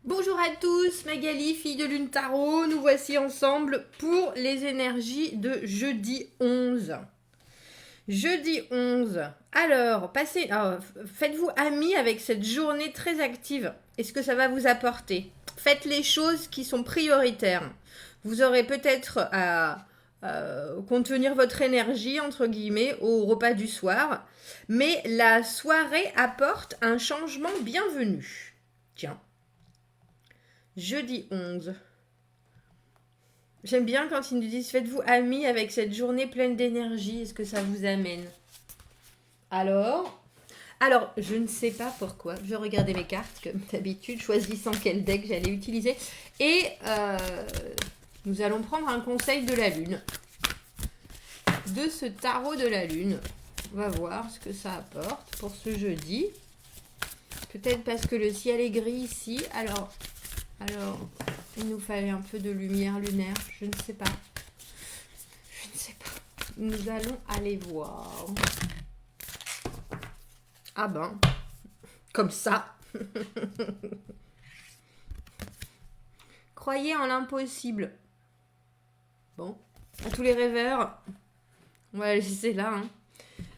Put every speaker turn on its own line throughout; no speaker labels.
Bonjour à tous, Magali, fille de Lune Tarot. Nous voici ensemble pour les énergies de jeudi 11. Jeudi 11. Alors, faites-vous amis avec cette journée très active. Est-ce que ça va vous apporter? Faites les choses qui sont prioritaires. Vous aurez peut-être à contenir votre énergie, entre guillemets, au repas du soir. Mais la soirée apporte un changement bienvenu. Tiens. Jeudi 11. J'aime bien quand ils nous disent faites-vous amis avec cette journée pleine d'énergie. Est-ce que ça vous amène? Alors, je ne sais pas pourquoi. Je regardais mes cartes comme d'habitude, choisissant quel deck j'allais utiliser. Et nous allons prendre un conseil de la Lune. De ce tarot de la Lune. On va voir ce que ça apporte pour ce jeudi. Peut-être parce que le ciel est gris ici. Alors, il nous fallait un peu de lumière lunaire. Je ne sais pas. Nous allons aller voir. Ah ben, comme ça. Croyez en l'impossible. Bon, à tous les rêveurs. On va laisser là. Hein.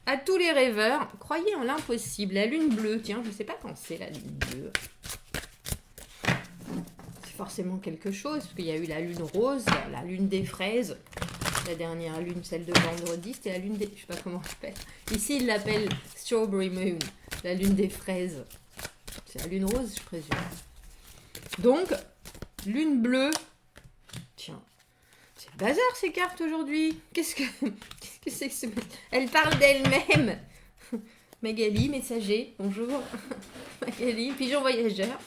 À tous les rêveurs, croyez en l'impossible. La lune bleue, tiens, je ne sais pas quand c'est la lune bleue. Forcément quelque chose, parce qu'il y a eu la lune rose, la lune des fraises, la dernière lune, celle de vendredi, c'était la lune des... Je sais pas comment on l'appelle. Ici, il l'appelle Strawberry Moon, la lune des fraises. C'est la lune rose, je présume. Donc, lune bleue. Tiens, c'est le bazar ces cartes aujourd'hui. Qu'est-ce que c'est que ce... Elle parle d'elle-même. Magali, messager, bonjour. Magali, pigeon voyageur.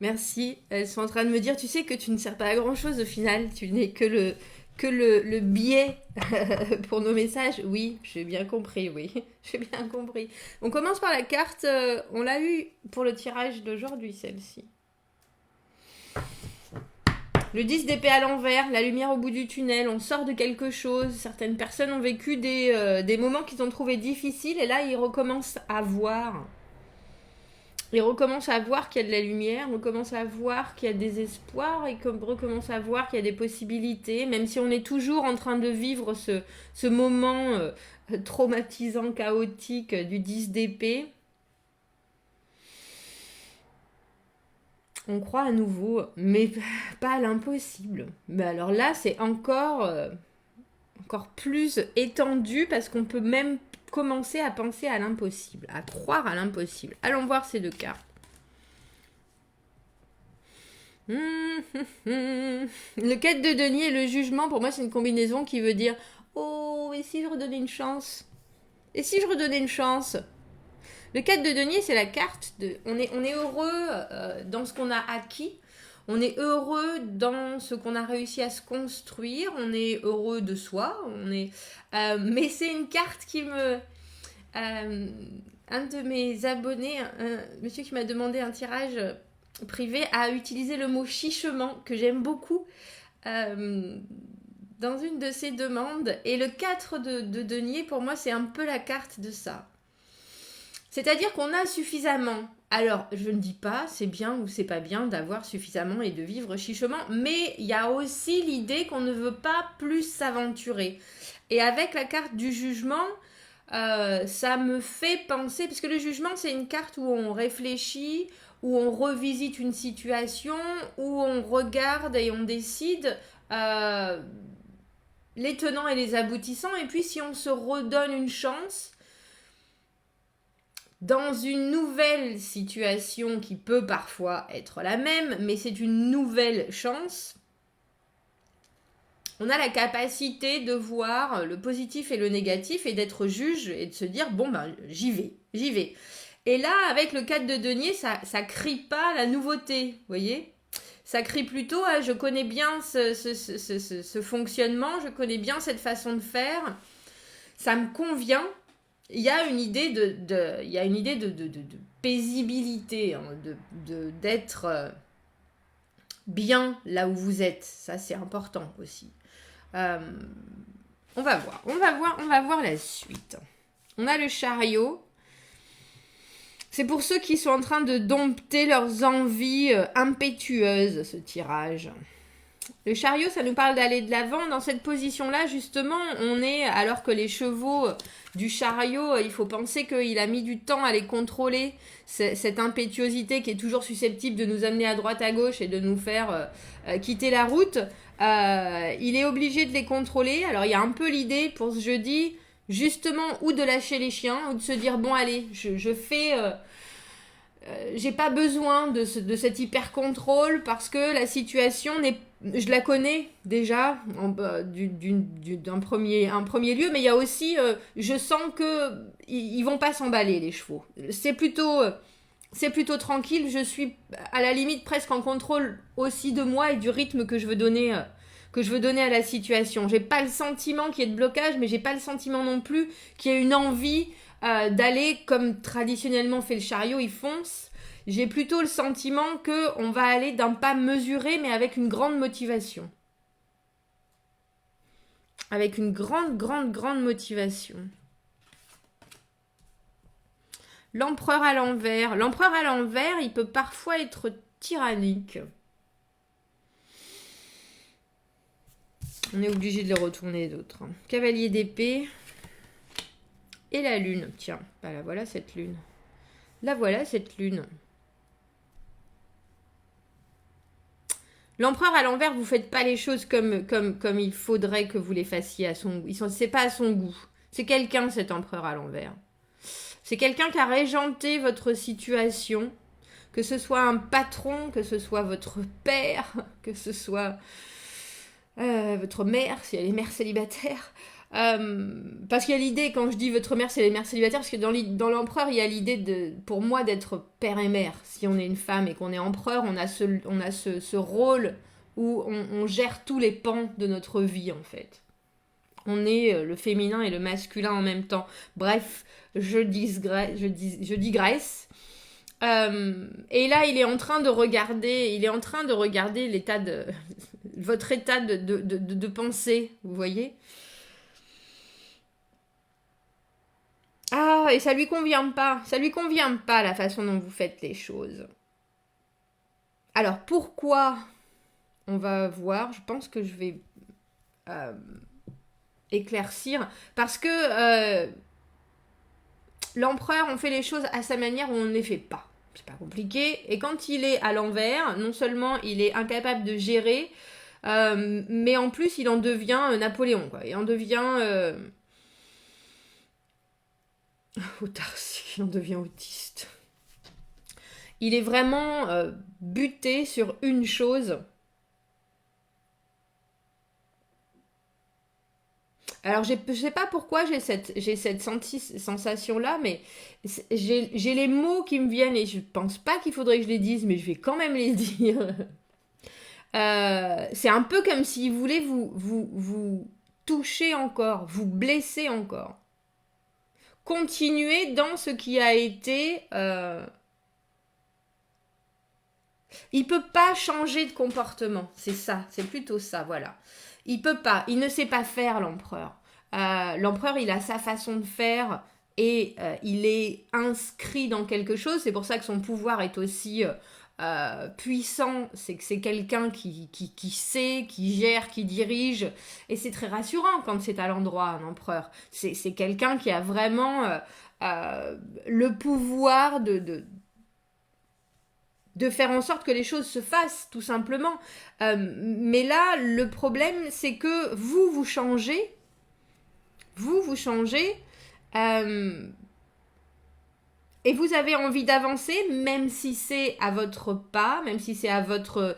Merci. Elles sont en train de me dire, tu sais que tu ne sers pas à grand chose au final, tu n'es que le biais pour nos messages. Oui, j'ai bien compris, oui. J'ai bien compris. On commence par la carte, on l'a eu pour le tirage d'aujourd'hui, celle-ci. Le 10 d'épée à l'envers, la lumière au bout du tunnel, on sort de quelque chose. Certaines personnes ont vécu des moments qu'ils ont trouvés difficiles et là, ils recommencent à voir. Ils recommencent à voir qu'il y a de la lumière, on recommence à voir qu'il y a des espoirs et qu'on recommence à voir qu'il y a des possibilités, même si on est toujours en train de vivre ce moment traumatisant, chaotique du 10 d'épée. On croit à nouveau, mais pas à l'impossible. Mais alors là, c'est encore plus étendu parce qu'on peut même commencer à penser à l'impossible, à croire à l'impossible. Allons voir ces deux cartes. Le 4 de denier et le jugement, pour moi, c'est une combinaison qui veut dire « Oh, et si je redonnais une chance? Et si je redonnais une chance ?» Le 4 de denier, c'est la carte de... On est heureux dans ce qu'on a acquis. On est heureux dans ce qu'on a réussi à se construire. On est heureux de soi. Mais c'est une carte qui me... un de mes abonnés, un monsieur qui m'a demandé un tirage privé, a utilisé le mot chichement, que j'aime beaucoup, dans une de ses demandes. Et le 4 de denier, pour moi, c'est un peu la carte de ça. C'est-à-dire qu'on a suffisamment. Alors, je ne dis pas c'est bien ou c'est pas bien d'avoir suffisamment et de vivre chichement, mais il y a aussi l'idée qu'on ne veut pas plus s'aventurer. Et avec la carte du jugement, ça me fait penser, parce que le jugement, c'est une carte où on réfléchit, où on revisite une situation, où on regarde et on décide les tenants et les aboutissants, et puis si on se redonne une chance dans une nouvelle situation qui peut parfois être la même, mais c'est une nouvelle chance, on a la capacité de voir le positif et le négatif et d'être juge et de se dire, bon, ben, j'y vais. Et là, avec le 4 de denier, ça crie pas la nouveauté, vous voyez ? Ça crie plutôt, je connais bien ce fonctionnement, je connais bien cette façon de faire, ça me convient. Il y a une idée de paisibilité, hein, d'être bien là où vous êtes. Ça, c'est important aussi. On va voir la suite. On a le chariot. C'est pour ceux qui sont en train de dompter leurs envies impétueuses, ce tirage. Le chariot, ça nous parle d'aller de l'avant. Dans cette position-là, justement, on est, alors que les chevaux du chariot, il faut penser qu'il a mis du temps à les contrôler, cette impétuosité qui est toujours susceptible de nous amener à droite, à gauche et de nous faire quitter la route. Il est obligé de les contrôler. Alors, il y a un peu l'idée pour ce jeudi, justement, ou de lâcher les chiens, ou de se dire, bon, allez, je fais... j'ai pas besoin de cet hyper contrôle parce que la situation je la connais déjà d'un premier lieu, mais il y a aussi je sens que ils vont pas s'emballer les chevaux. C'est plutôt tranquille. Je suis à la limite presque en contrôle aussi de moi et du rythme que je veux donner à la situation. J'ai pas le sentiment qu'il y ait de blocage, mais j'ai pas le sentiment non plus qu'il y ait une envie d'aller comme traditionnellement fait le chariot, il fonce. J'ai plutôt le sentiment qu'on va aller d'un pas mesuré, mais avec une grande motivation. Avec une grande motivation. L'empereur à l'envers. L'empereur à l'envers, il peut parfois être tyrannique. On est obligé de les retourner d'autres. Cavalier d'épée. Et la lune. Tiens, bah la voilà cette lune. La voilà cette lune. L'empereur à l'envers, vous faites pas les choses comme il faudrait que vous les fassiez à son goût. C'est pas à son goût. C'est quelqu'un, cet empereur à l'envers. C'est quelqu'un qui a régenté votre situation, que ce soit un patron, que ce soit votre père, que ce soit votre mère, si elle est mère célibataire. Parce qu'il y a l'idée, quand je dis votre mère, c'est les mères célibataires, parce que dans l'empereur, il y a l'idée pour moi d'être père et mère. Si on est une femme et qu'on est empereur, on a ce rôle où on gère tous les pans de notre vie, en fait. On est le féminin et le masculin en même temps. Bref, je digresse. Et là, il est en train de regarder l'état de votre état de pensée, vous voyez. Ah, et ça lui convient pas la façon dont vous faites les choses. Alors pourquoi? On va voir, je pense que je vais éclaircir, parce que l'empereur, on fait les choses à sa manière ou on ne les fait pas. C'est pas compliqué. Et quand il est à l'envers, non seulement il est incapable de gérer, mais en plus il en devient Napoléon, quoi. Il en devient autarcique, il en devient autiste. Il est vraiment buté sur une chose. Alors, je sais pas pourquoi j'ai cette sensation-là, mais j'ai les mots qui me viennent et je pense pas qu'il faudrait que je les dise, mais je vais quand même les dire. C'est un peu comme s'il voulait vous toucher encore, vous blesser encore. Continuer dans ce qui a été... Il peut pas changer de comportement, c'est ça, c'est plutôt ça, voilà. Il peut pas, il ne sait pas faire l'empereur. L'empereur, il a sa façon de faire et il est inscrit dans quelque chose. C'est pour ça que son pouvoir est aussi puissant. C'est que c'est quelqu'un qui sait, qui gère, qui dirige. Et c'est très rassurant quand c'est à l'endroit, un empereur. C'est quelqu'un qui a vraiment le pouvoir de faire en sorte que les choses se fassent, tout simplement. Mais là, le problème, c'est que vous changez. Vous changez. Et vous avez envie d'avancer, même si c'est à votre pas, même si c'est à votre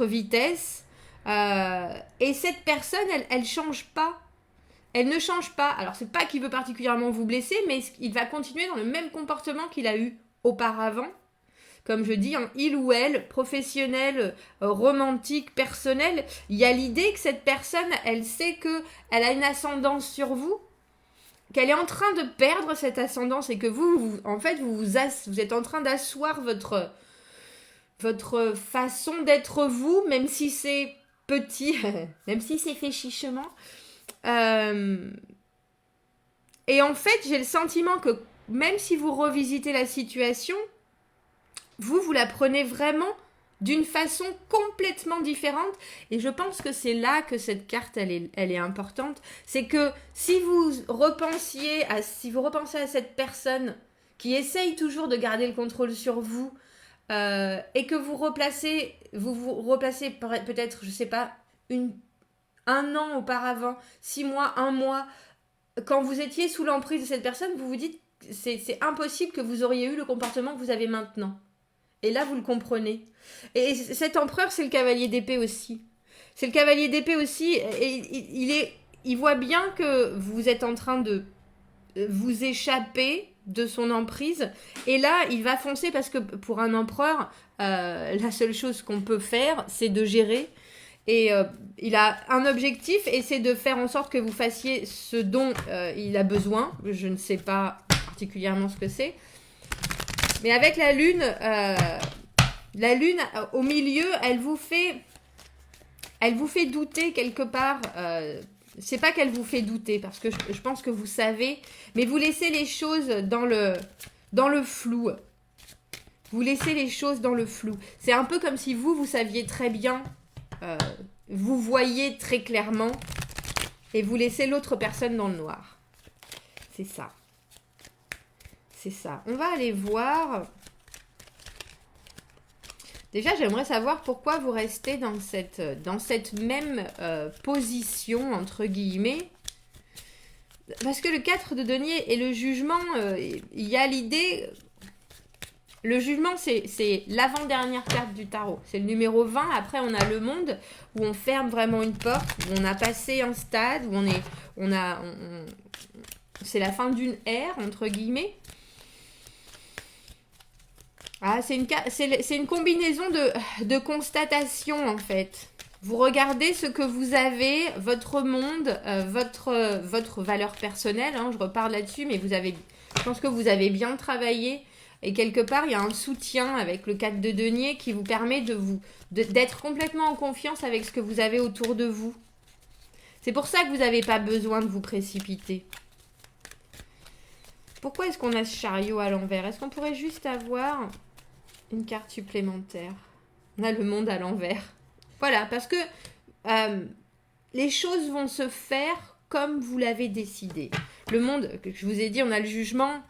vitesse. Et cette personne, elle change pas. Elle ne change pas. Alors, c'est pas qu'il veut particulièrement vous blesser, mais il va continuer dans le même comportement qu'il a eu auparavant. Comme je dis, il ou elle, professionnel, romantique, personnel, il y a l'idée que cette personne, elle sait qu'elle a une ascendance sur vous, qu'elle est en train de perdre cette ascendance et que vous êtes en train d'asseoir votre façon d'être vous, même si c'est petit, même si c'est fait chichement. Et en fait, j'ai le sentiment que même si vous revisitez la situation, vous la prenez vraiment d'une façon complètement différente. Et je pense que c'est là que cette carte, elle est importante. C'est que si vous repensez à cette personne qui essaye toujours de garder le contrôle sur vous, et que vous vous replacez peut-être, je sais pas, un an auparavant, 6 mois, un mois, quand vous étiez sous l'emprise de cette personne, vous vous dites c'est impossible que vous auriez eu le comportement que vous avez maintenant. Et là, vous le comprenez. Et cet empereur, c'est le cavalier d'épée aussi. C'est le cavalier d'épée aussi. Et il voit bien que vous êtes en train de vous échapper de son emprise. Et là, il va foncer parce que pour un empereur, la seule chose qu'on peut faire, c'est de gérer. Et il a un objectif et c'est de faire en sorte que vous fassiez ce dont il a besoin. Je ne sais pas particulièrement ce que c'est. Mais avec la lune au milieu, elle vous fait douter quelque part. C'est pas qu'elle vous fait douter, parce que je pense que vous savez, mais vous laissez les choses dans le flou. Vous laissez les choses dans le flou. C'est un peu comme si vous saviez très bien, vous voyez très clairement, et vous laissez l'autre personne dans le noir. C'est ça. C'est ça. On va aller voir. Déjà, j'aimerais savoir pourquoi vous restez dans cette même position, entre guillemets. Parce que le 4 de denier et le jugement, il y a l'idée... Le jugement, c'est l'avant-dernière carte du tarot. C'est le numéro 20. Après, on a le monde, où on ferme vraiment une porte, où on a passé un stade, où c'est la fin d'une ère, entre guillemets. Ah, c'est une combinaison de constatations, en fait. Vous regardez ce que vous avez, votre monde, votre valeur personnelle. Hein, je reparle là-dessus, mais je pense que vous avez bien travaillé. Et quelque part, il y a un soutien avec le 4 de denier qui vous permet d'être complètement en confiance avec ce que vous avez autour de vous. C'est pour ça que vous n'avez pas besoin de vous précipiter. Pourquoi est-ce qu'on a ce chariot à l'envers? Est-ce qu'on pourrait juste avoir une carte supplémentaire? On a le monde à l'envers. Voilà, parce que les choses vont se faire comme vous l'avez décidé. Le monde, que je vous ai dit, on a le jugement.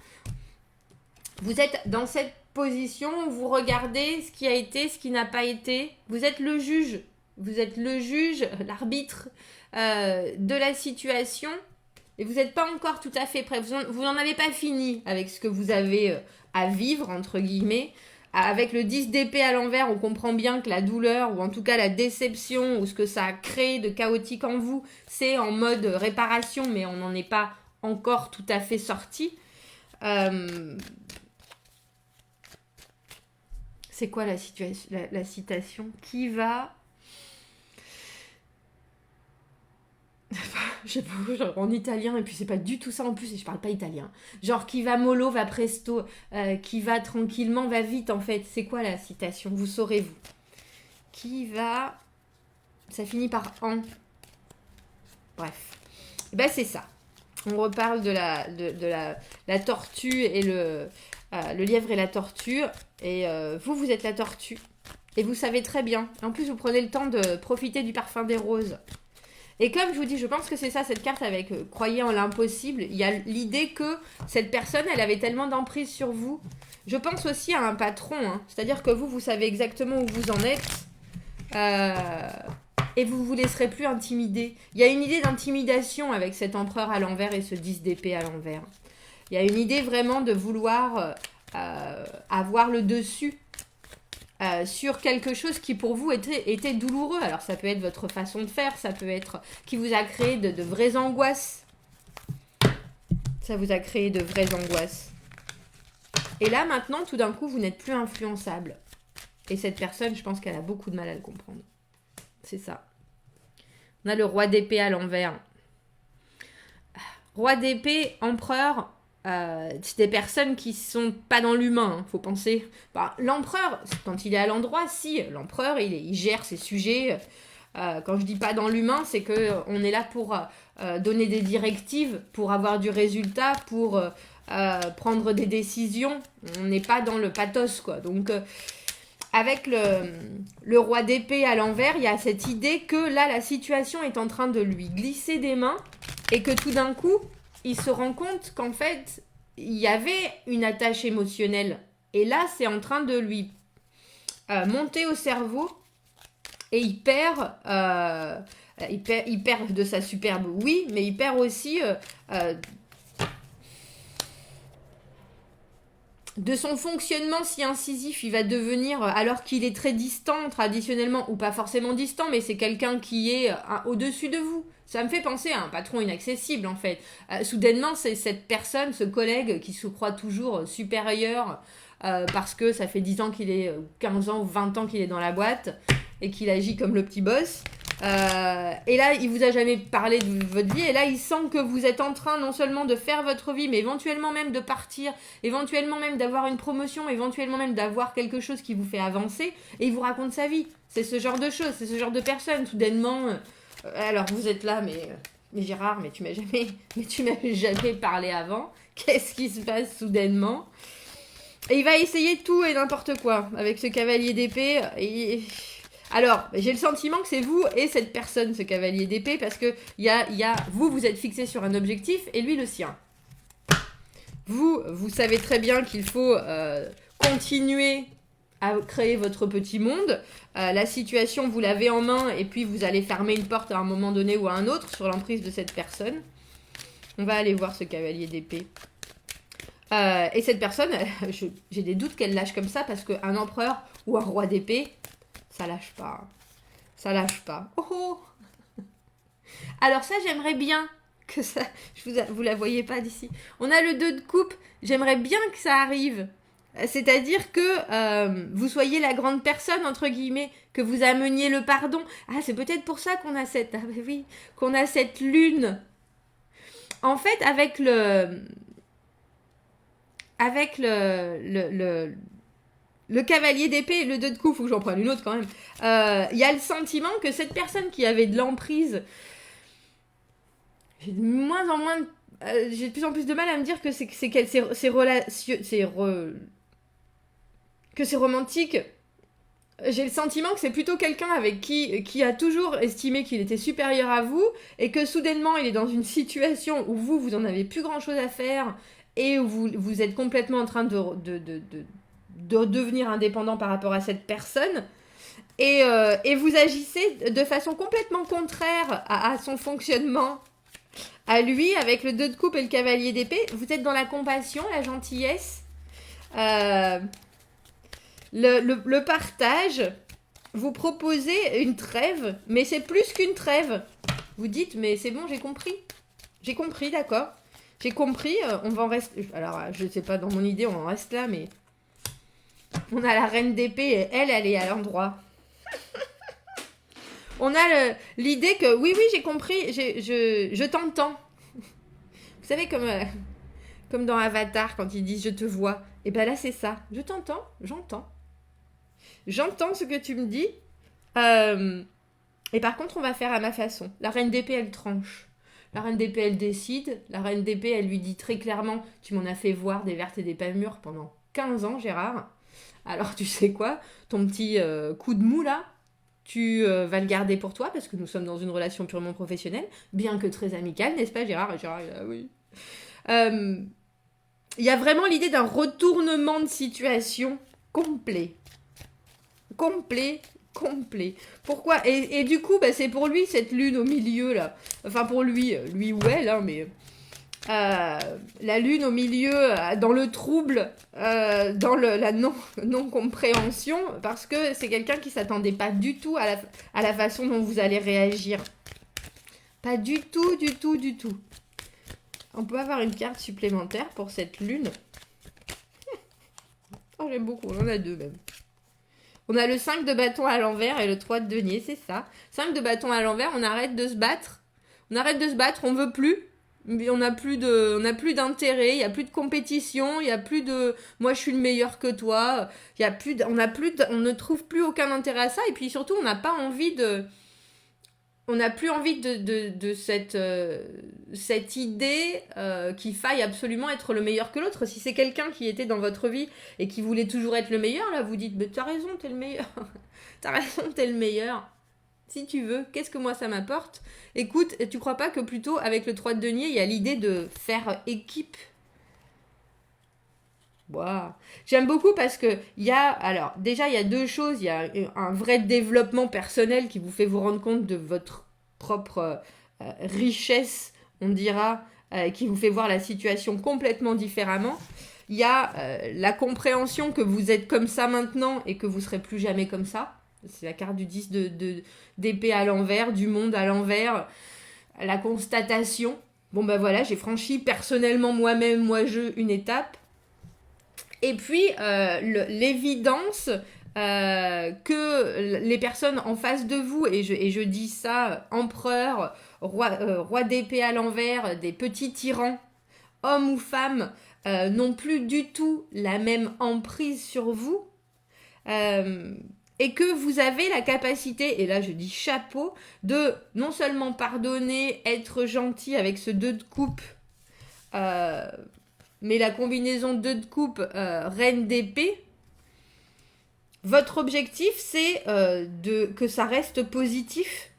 Vous êtes dans cette position où vous regardez ce qui a été, ce qui n'a pas été. Vous êtes le juge. Vous êtes le juge, l'arbitre de la situation. Et vous n'êtes pas encore tout à fait prêt. Vous n'en avez pas fini avec ce que vous avez à vivre, entre guillemets. Avec le 10 d'épée à l'envers, on comprend bien que la douleur, ou en tout cas la déception, ou ce que ça a créé de chaotique en vous, c'est en mode réparation, mais on n'en est pas encore tout à fait sorti. C'est quoi la citation? Qui va... Je sais pas, genre en italien, et puis c'est pas du tout ça en plus, et je parle pas italien. Genre qui va mollo, va presto, qui va tranquillement, va vite en fait. C'est quoi la citation? Vous saurez vous. Qui va... Ça finit par en. Bref. Et ben c'est ça. On reparle de la tortue et le lièvre et la tortue. Et vous êtes la tortue. Et vous savez très bien. En plus, vous prenez le temps de profiter du parfum des roses. Et comme je vous dis, je pense que c'est ça, cette carte avec croyez en l'impossible. Il y a l'idée que cette personne, elle avait tellement d'emprise sur vous. Je pense aussi à un patron. Hein. C'est-à-dire que vous savez exactement où vous en êtes. Et vous ne vous laisserez plus intimider. Il y a une idée d'intimidation avec cet empereur à l'envers et ce 10 d'épée à l'envers. Il y a une idée vraiment de vouloir avoir le dessus. Sur quelque chose qui pour vous était douloureux. Alors ça peut être votre façon de faire, ça peut être qui vous a créé de vraies angoisses. Ça vous a créé de vraies angoisses. Et là maintenant, tout d'un coup, vous n'êtes plus influençable. Et cette personne, je pense qu'elle a beaucoup de mal à le comprendre. C'est ça. On a le roi d'épée à l'envers. Roi d'épée, empereur... c'est des personnes qui sont pas dans l'humain, hein, faut penser. Bah, l'empereur, quand il est à l'endroit, si, l'empereur, il gère ses sujets. Quand je dis pas dans l'humain, c'est que on est là pour donner des directives, pour avoir du résultat, pour prendre des décisions. On n'est pas dans le pathos, quoi. Donc, avec le roi d'épée à l'envers, il y a cette idée que là, la situation est en train de lui glisser des mains et que tout d'un coup, il se rend compte qu'en fait, il y avait une attache émotionnelle. Et là, c'est en train de lui monter au cerveau et il perd de sa superbe, oui, mais il perd aussi de son fonctionnement si incisif. Il va devenir, alors qu'il est très distant traditionnellement, ou pas forcément distant, mais c'est quelqu'un qui est au-dessus de vous. Ça me fait penser à un patron inaccessible, en fait. Soudainement, c'est cette personne, ce collègue qui se croit toujours supérieur parce que ça fait 10 ans qu'il est, 15 ans ou 20 ans qu'il est dans la boîte et qu'il agit comme le petit boss. Et là, il vous a jamais parlé de votre vie, et là, il sent que vous êtes en train non seulement de faire votre vie, mais éventuellement même de partir, éventuellement même d'avoir une promotion, éventuellement même d'avoir quelque chose qui vous fait avancer, et il vous raconte sa vie. C'est ce genre de choses, c'est ce genre de personne. Soudainement, alors vous êtes là, mais Gérard, mais tu m'as jamais parlé avant. Qu'est-ce qui se passe soudainement? Et il va essayer tout et n'importe quoi avec ce cavalier d'épée. Alors, j'ai le sentiment que c'est vous et cette personne, ce cavalier d'épée, parce que vous êtes fixé sur un objectif et lui le sien. Vous savez très bien qu'il faut continuer à créer votre petit monde. La situation, vous l'avez en main et puis vous allez fermer une porte à un moment donné ou à un autre sur l'emprise de cette personne. On va aller voir ce cavalier d'épée. Et cette personne, j'ai des doutes qu'elle lâche comme ça parce qu'un empereur ou un roi d'épée, ça lâche pas. Ça lâche pas. Oh, oh. Alors ça, j'aimerais bien que ça... vous la voyez pas d'ici. On a le 2 de coupe. J'aimerais bien que ça arrive. C'est-à-dire que vous soyez la grande personne, entre guillemets, que vous ameniez le pardon. Ah, c'est peut-être pour ça qu'on a qu'on a cette lune. En fait, avec le cavalier d'épée et le 2 de coupe, faut que j'en prenne une autre quand même. Il y a le sentiment que cette personne qui avait de l'emprise, j'ai de moins en moins, j'ai de plus en plus de mal à me dire que que c'est romantique. J'ai le sentiment que c'est plutôt quelqu'un avec qui a toujours estimé qu'il était supérieur à vous et que soudainement il est dans une situation où vous en avez plus grand chose à faire et où vous êtes complètement en train de devenir indépendant par rapport à cette personne et vous agissez de façon complètement contraire à son fonctionnement à lui avec le 2 de coupe et le cavalier d'épée. Vous êtes dans la compassion, la gentillesse, le partage. Vous proposez une trêve, mais c'est plus qu'une trêve. Vous dites, mais c'est bon, j'ai compris, d'accord, j'ai compris, on va en rester, alors je sais pas, dans mon idée on en reste là, mais on a la reine d'épée et elle est à l'endroit. On a l'idée que oui, j'ai compris, je t'entends. Vous savez, comme dans Avatar, quand ils disent je te vois, et ben là c'est ça. Je t'entends, j'entends. J'entends ce que tu me dis. Et par contre, on va faire à ma façon. La reine d'épée, elle tranche. La reine d'épée, elle décide. La reine d'épée, elle lui dit très clairement, tu m'en as fait voir des vertes et des pas mûres pendant 15 ans, Gérard. Alors tu sais quoi, ton petit coup de mou là, tu vas le garder pour toi parce que nous sommes dans une relation purement professionnelle, bien que très amicale, n'est-ce pas Gérard? Gérard, oui. Il y a vraiment l'idée d'un retournement de situation complet. Pourquoi? Et du coup, bah, c'est pour lui cette lune au milieu là. Enfin pour lui ou elle, hein, mais... la lune au milieu, dans le trouble, dans la non-compréhension, parce que c'est quelqu'un qui s'attendait pas du tout à la façon dont vous allez réagir. Pas du tout. On peut avoir une carte supplémentaire pour cette lune. Oh, j'aime beaucoup, on en a 2 même. On a le 5 de bâton à l'envers et le 3 de denier, c'est ça. 5 de bâton à l'envers, on arrête de se battre. On veut plus. On n'a plus d'intérêt, il n'y a plus de compétition, il n'y a plus de moi je suis le meilleur que toi, on ne trouve plus aucun intérêt à ça, et puis surtout on n'a pas envie on n'a plus envie de cette idée qu'il faille absolument être le meilleur que l'autre. Si c'est quelqu'un qui était dans votre vie et qui voulait toujours être le meilleur, là, vous dites, mais t'as raison, t'es le meilleur. T'as raison, t'es le meilleur. Si tu veux, qu'est-ce que moi ça m'apporte? Écoute, tu crois pas que plutôt avec le 3 de denier, il y a l'idée de faire équipe? Wow. J'aime beaucoup parce que alors déjà il y a deux choses, il y a un vrai développement personnel qui vous fait vous rendre compte de votre propre richesse, on dira, qui vous fait voir la situation complètement différemment. Il y a la compréhension que vous êtes comme ça maintenant et que vous serez plus jamais comme ça. C'est la carte du 10 d'épée à l'envers, du monde à l'envers, la constatation. Bon ben voilà, j'ai franchi personnellement moi-même, une étape. Et puis, l'évidence que les personnes en face de vous, et je dis ça, empereur, roi d'épée à l'envers, des petits tyrans, hommes ou femmes, n'ont plus du tout la même emprise sur vous. Et que vous avez la capacité, et là je dis chapeau, de non seulement pardonner, être gentil avec ce 2 de coupe, mais la combinaison 2 de coupe, reine d'épée, votre objectif c'est que ça reste positif,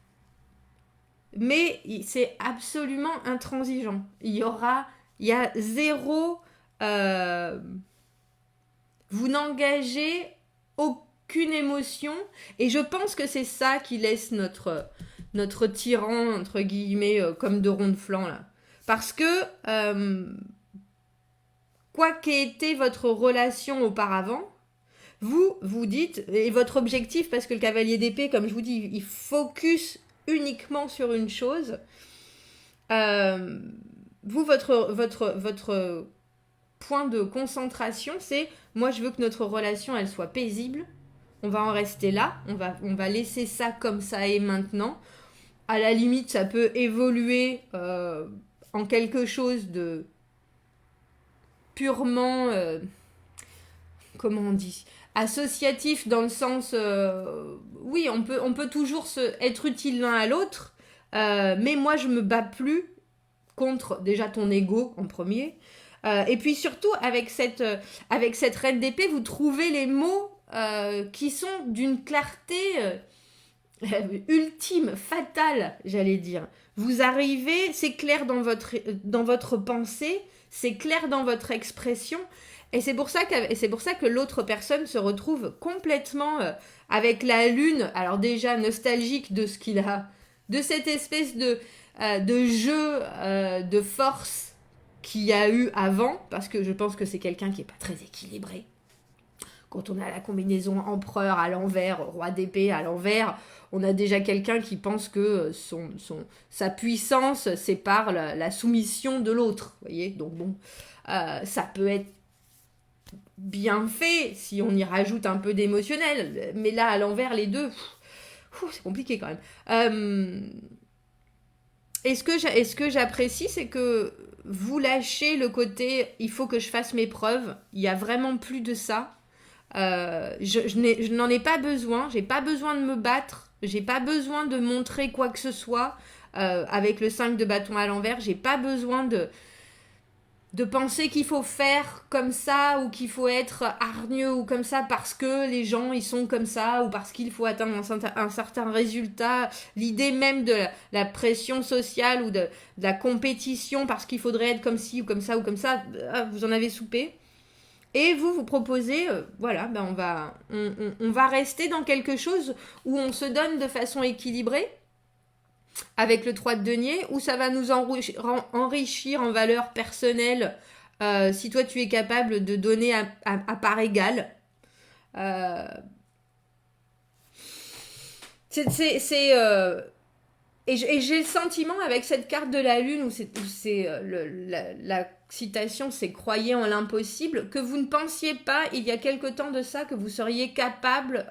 mais c'est absolument intransigeant. Il y a zéro... vous n'engagez aucune émotion, et je pense que c'est ça qui laisse notre tyran, entre guillemets, comme de rond de flanc, là. Parce que, quoi qu'ait été votre relation auparavant, vous dites, et votre objectif, parce que le cavalier d'épée, comme je vous dis, il focus uniquement sur une chose, votre point de concentration, c'est, moi je veux que notre relation, elle soit paisible, on va en rester là, on va laisser ça comme ça est maintenant. À la limite, ça peut évoluer en quelque chose de purement, comment on dit, associatif, dans le sens, oui, on peut toujours être utile l'un à l'autre, mais moi je me bats plus contre déjà ton ego en premier, et puis surtout avec cette reine d'épée, vous trouvez les mots qui sont d'une clarté ultime, fatale, j'allais dire. Vous arrivez, c'est clair dans votre pensée, c'est clair dans votre expression, et c'est pour ça que l'autre personne se retrouve complètement avec la lune, alors déjà nostalgique de ce qu'il a, de cette espèce de jeu de force qu'il y a eu avant, parce que je pense que c'est quelqu'un qui n'est pas très équilibré. Quand on a la combinaison empereur à l'envers, roi d'épée à l'envers, on a déjà quelqu'un qui pense que sa puissance, c'est par la soumission de l'autre. Vous voyez, donc bon, ça peut être bien fait si on y rajoute un peu d'émotionnel. Mais là, à l'envers, les deux, c'est compliqué quand même. Et ce que j'apprécie, c'est que vous lâchez le côté « il faut que je fasse mes preuves ». Il n'y a vraiment plus de ça. Je n'en ai pas besoin, j'ai pas besoin de me battre, j'ai pas besoin de montrer quoi que ce soit avec le 5 de bâton à l'envers, j'ai pas besoin de penser qu'il faut faire comme ça ou qu'il faut être hargneux ou comme ça parce que les gens ils sont comme ça ou parce qu'il faut atteindre un certain résultat. L'idée même de la pression sociale ou de la compétition parce qu'il faudrait être comme ci ou comme ça, vous en avez soupé. Et vous proposez, voilà, ben on va rester dans quelque chose où on se donne de façon équilibrée, avec le 3 de denier, où ça va nous enrichir en valeur personnelle, si toi tu es capable de donner à part égale. Et j'ai le sentiment avec cette carte de la lune la citation c'est « croyez en l'impossible » que vous ne pensiez pas il y a quelque temps de ça que vous seriez capable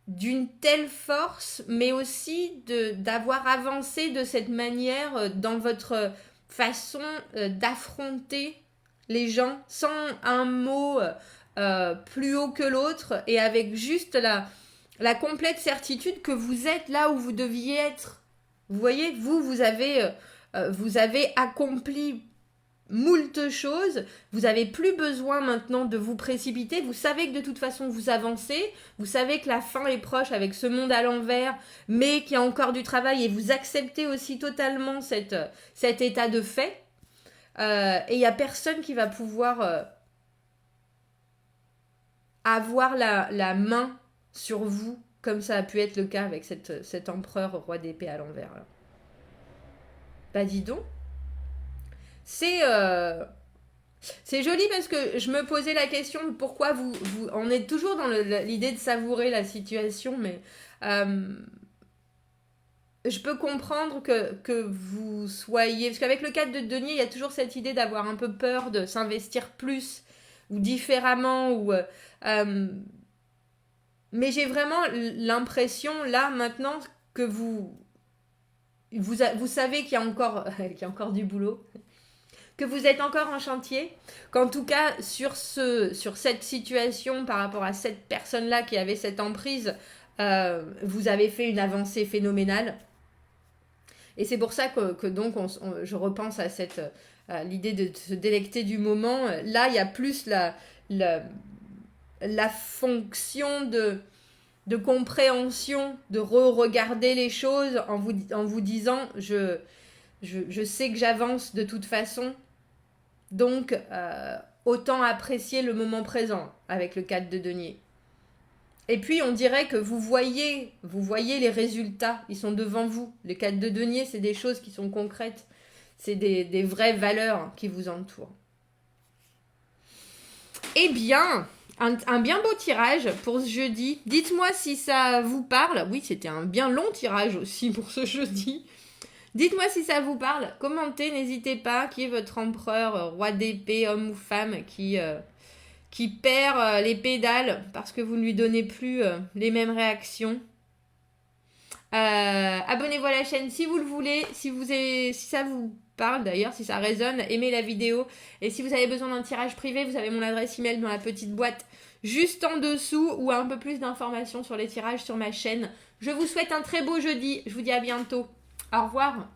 d'une telle force, mais aussi d'avoir avancé de cette manière dans votre façon d'affronter les gens sans un mot plus haut que l'autre et avec juste la complète certitude que vous êtes là où vous deviez être. Vous voyez, vous avez accompli moult choses, vous n'avez plus besoin maintenant de vous précipiter, vous savez que de toute façon vous avancez, vous savez que la fin est proche avec ce monde à l'envers, mais qu'il y a encore du travail et vous acceptez aussi totalement cet état de fait. Et il n'y a personne qui va pouvoir avoir la main sur vous, comme ça a pu être le cas avec cet empereur roi d'épée à l'envers. Là. Bah dis donc. C'est joli parce que je me posais la question de pourquoi on est toujours dans l'idée de savourer la situation, mais je peux comprendre que vous soyez... Parce qu'avec le 4 de denier, il y a toujours cette idée d'avoir un peu peur de s'investir plus ou différemment. Mais j'ai vraiment l'impression, là, maintenant, que vous savez qu'il y a encore du boulot, que vous êtes encore en chantier, qu'en tout cas, sur cette situation, par rapport à cette personne-là qui avait cette emprise, vous avez fait une avancée phénoménale. Et c'est pour ça que donc je repense à l'idée de se délecter du moment. Là, il y a plus la fonction de compréhension, de re-regarder les choses en vous disant je sais que j'avance de toute façon, donc autant apprécier le moment présent avec le 4 de denier. Et puis on dirait que vous voyez les résultats, ils sont devant vous. Le 4 de denier, c'est des choses qui sont concrètes, c'est des vraies valeurs qui vous entourent. Eh bien, un bien beau tirage pour ce jeudi. Dites-moi si ça vous parle. Oui, c'était un bien long tirage aussi pour ce jeudi. Dites-moi si ça vous parle. Commentez, n'hésitez pas. Qui est votre empereur, roi d'épée, homme ou femme, qui perd les pédales parce que vous ne lui donnez plus les mêmes réactions. Abonnez-vous à la chaîne si vous le voulez. Si ça vous parle d'ailleurs, si ça résonne, aimez la vidéo. Et si vous avez besoin d'un tirage privé, vous avez mon adresse email dans la petite boîte juste en dessous ou un peu plus d'informations sur les tirages sur ma chaîne. Je vous souhaite un très beau jeudi. Je vous dis à bientôt. Au revoir.